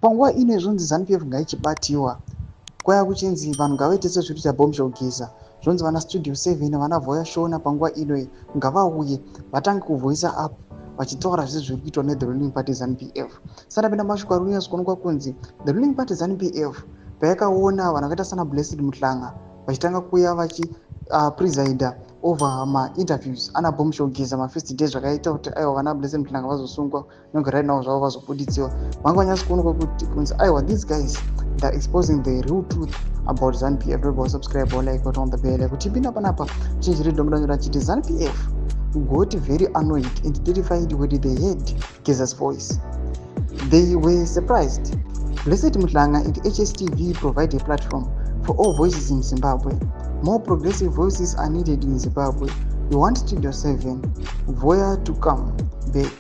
panguva ino zvonzi ZANU-PF ngaichibatiwa kwaya kuchinzi vanhu ngavaite sezviri chabhomushogeza zvonzi vana studio 7 vana voya shona panguva ino ngavauye vatange kuvhoisa up vachitaura zvese zviri kuitwa nethe ruling party ZANU-PF. Sandapinda mashoko ari kunyatso kuonekwa kunzi the ruling party ZANU-PF payakaona vanhu vakaita sana Blessed Muhlanga vachitanga kuuya vachi presida over ma-interviews ana bomushogeza ma-first days zvakaita kuti aiwa vana Blessed Muhlanga vazosungwa nogara navo zvavo vazobuditsiwa vanga vanyatso kuonekwa kuti kunzi aiwa these guys they're exposing the real truth about ZANU-PF. Remember, subscribe or like on the bell. Kutipinda panapa change read domdanyora chiti ZANU-PF got very annoyed and terrified when they heard Geza's voice. They were surprised. Blessed Muhlanga and HSTV provide a platform for all voices in Zimbabwe. More progressive voices are needed in Zimbabwe. We want Studio 7 Voya to come back.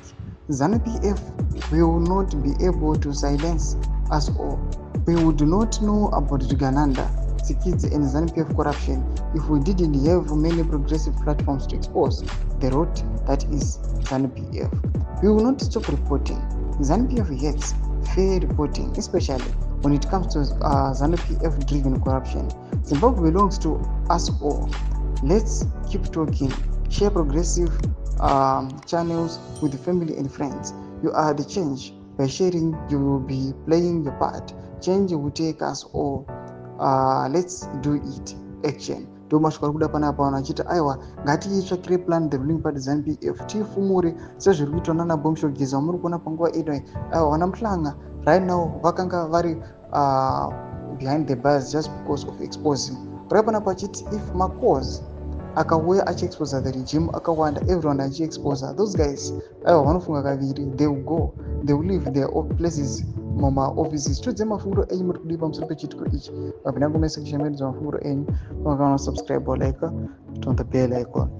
ZANU-PF will not be able to silence us all. We would not know about Rigananda, Tsikidzi and ZANU-PF corruption if we didn't have many progressive platforms to expose the rot that is ZANU-PF. We will not stop reporting. ZANU-PF hates fair reporting, especially when it comes to ZANU-PF driven corruption. Zimbabwe belongs to us all. Let's keep talking. Share progressive channels with family and friends. You are the change. By sharing, you will be playing your part. Change will take us all. Let's do it. Action. Ndomashoko kuda panapa vanachita aiwa ngatiitsvakire plan the ruling party ZANU-PF tifumure sezviri kuitwa nana bomushogeza muri kuona panguva ino aiwa vana Muhlanga right now vakanga vari behind the bars just because of exposing pari panapa achiti if macause akauya achiexposa the regime akawanda everyone achiexposa those guys aiwa vanofunga kaviri they will go, they will leave their places muma-offices. Tudze mafunguro enyu muri kudipa pamusoro pechitiko ichi papinda kumesa kushemeredza mafunguro enyu pamakawana subscribe or like on the bell icon.